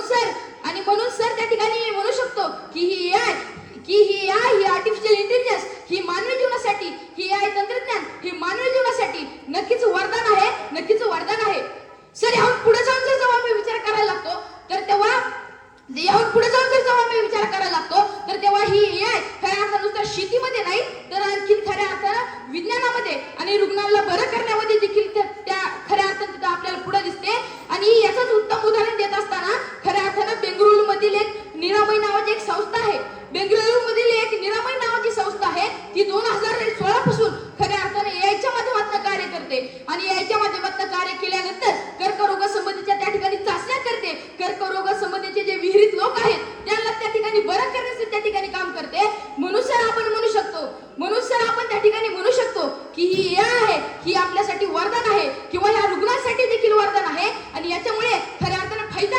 Sir म्हणून sir त्या ठिकाणी म्हणू शकतो की ही AI ही आर्टिफिशियल इंटेलिजन्स ही मानवी जीवनासाठी, ही AI तंत्रज्ञान ही मानवी जीवनासाठी नक्कीच वरदान आहे, नक्कीच वरदान आहे. सर याहून पुढे जाऊन जर जेव्हा मी विचार करायला लागतो तर तेव्हा ही AI खऱ्या अर्थानं नुसतं शेतीमध्ये नाही तर आणखी खऱ्या अर्थानं विज्ञानामध्ये आणि रुग्णाला बरं करण्यामध्ये देखील त्या खऱ्या अर्थानं तिथं आपल्याला पुढे दिसते. आणि याचंच उत्तम उदाहरण देत असताना खऱ्या अर्थानं बेंगळुरू मधील एक निरामय नावाची एक संस्था आहे. बेंगळुरू मधील एक निरामय नावाची संस्था आहे, ती 2016 पासून खऱ्या अर्थाने AIच्या माध्यमातून कार्य करते. आणि AIच्या माध्यमातून कार्य केल्यानंतर कर्करोग संबंधीच्या त्या ठिकाणी चाचण्या करते. कर्करोग संबंधीचे जे विहिरीत लोक आहेत त्यांना त्या ठिकाणी बरं करण्याचं त्या ठिकाणी काम करते. म्हणून सर आपण त्या ठिकाणी म्हणू शकतो की ही AI आहे ही आपल्यासाठी वरदान आहे किंवा ह्या रुग्णांसाठी देखील वरदान आहे. आणि याच्यामुळे खऱ्या अर्थाने फायदा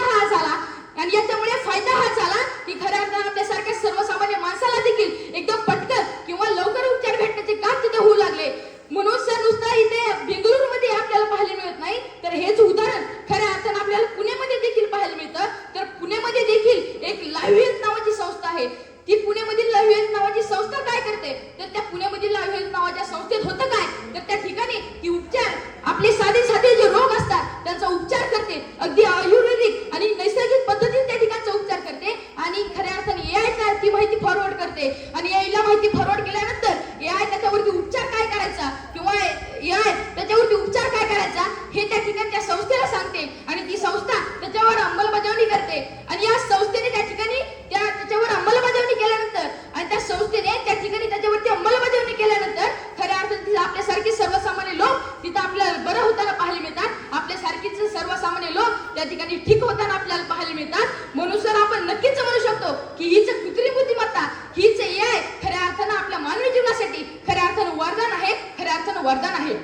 हा झाला की खऱ्या अर्थानं आपल्यासारख्या सर्वसामान्य माणसाला देखील एकदम पटकन किंवा लवकर उपचार भेटण्याचे काम तिथे होऊ लागले. म्हणून सर नुसता इथे बेंगळुरूमध्ये आपल्याला पाहायला मिळत नाही तर हेच उदाहरण खऱ्या अर्थानं आपल्याला पुण्यामध्ये देखील पाहायला मिळतं. तर पुण्यामध्ये देखील एक लाईव्ह हेल्थ नावाची संस्था आहे. ती पुण्यामधील लाईव्ह हेल्थ नावाची संस्था काय करते तर त्या पुण्यामधील लाईव्ह हेल्थ नावाच्या संस्थेत होतं काय तर त्या ठिकाणी ती उपचार आपले साधे जे रोग असतात त्यांचा उपचार करते. अगदी आयुर्वेदिक आणि नैसर्गिक पद्धतीने त्या ठिकाणचा उपचार करते. आणि खऱ्या अर्थाने AI ती माहिती फॉरवर्ड करते. आणि AIला माहिती फॉरवर्ड केल्यानंतर AI त्याच्यावरती उपचार काय करायचा किंवा AI त्याच्यावरती उपचार काय करायचा हे त्या ठिकाणी त्या संस्थेला सांगते. आणि ती संस्था त्याच्यावर अंमलबजावणी करते. आणि या संस्थेने त्या ठिकाणी त्याच्यावर अंमलबजावणी केल्यानंतर आणि त्या संस्थेने त्या ठिकाणी त्याच्यावरती अंमलबजावणी केल्यानंतर खऱ्या अर्थाने आपल्यासारखे सर्वसामान्य लोक तिथं आपल्याला बरं होताना पाहायला मिळतात. आपल्यासारखीच सर्वसामान्य लोक त्या ठिकाणी ठीक होताना आपल्याला पाहायला मिळतात. म्हणून सर आपण नक्कीच म्हणू शकतो की हीच कृत्रिम बुद्धिमत्ता हीच AI खऱ्या अर्थानं आपल्या मानवी जीवनासाठी खऱ्या अर्थानं वरदान आहे.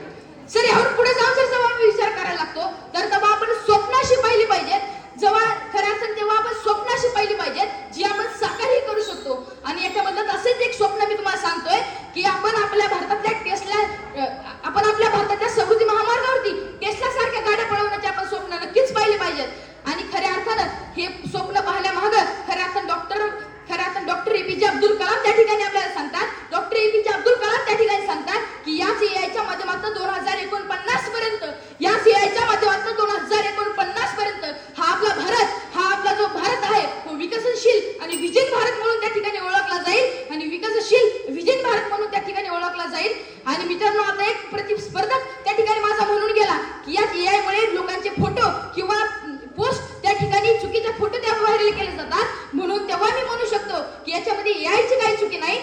सर यावर पुढे जाऊन जर जेव्हा आपण विचार करायला लागतो तर तेव्हा आपण स्वप्नाशी पाहिली पाहिजेत. तेव्हा आपण स्वप्नाशी पाहिली पाहिजेत जी आपण साकारही करू शकतो. आणि याच्यामधलं असेच एक स्वप्न मी तुम्हाला सांगतोय की आपण आपल्या भारताच्या समृद्धी महामार्गावरती टेस्ला सारख्या गाड्या पळवण्याचे आपण स्वप्न नक्कीच पाहिली पाहिजेत. आणि खऱ्या अर्थानं हे स्वप्न पाहण्यामागं खऱ्या अर्थानं डॉक्टर APJ अब्दुल कलाम त्या ठिकाणी आपल्याला सांगतात. डॉक्टर APJ अब्दुल कलाम त्या ठिकाणी सांगतात की याच AIच्या माध्यमातून 2049 पर्यंत हा आपला जो भारत आहे तो विकसनशील आणि विजयी भारत म्हणून त्या ठिकाणी ओळखला जाईल. आणि विकसनशील विजयी भारत म्हणून त्या ठिकाणी ओळखला जाईल. आणि मित्रांनो आता एक प्रतिस्पर्धक त्या ठिकाणी माझा म्हणून गेला की याच AI मुळे लोकांचे फोटो किंवा पोस्ट त्या ठिकाणी चुकीचे फोटो त्या व्हायरल केले जातात. म्हणून तेव्हा मी म्हणू शकतो की याच्यामध्ये AIची काही चुकी नाही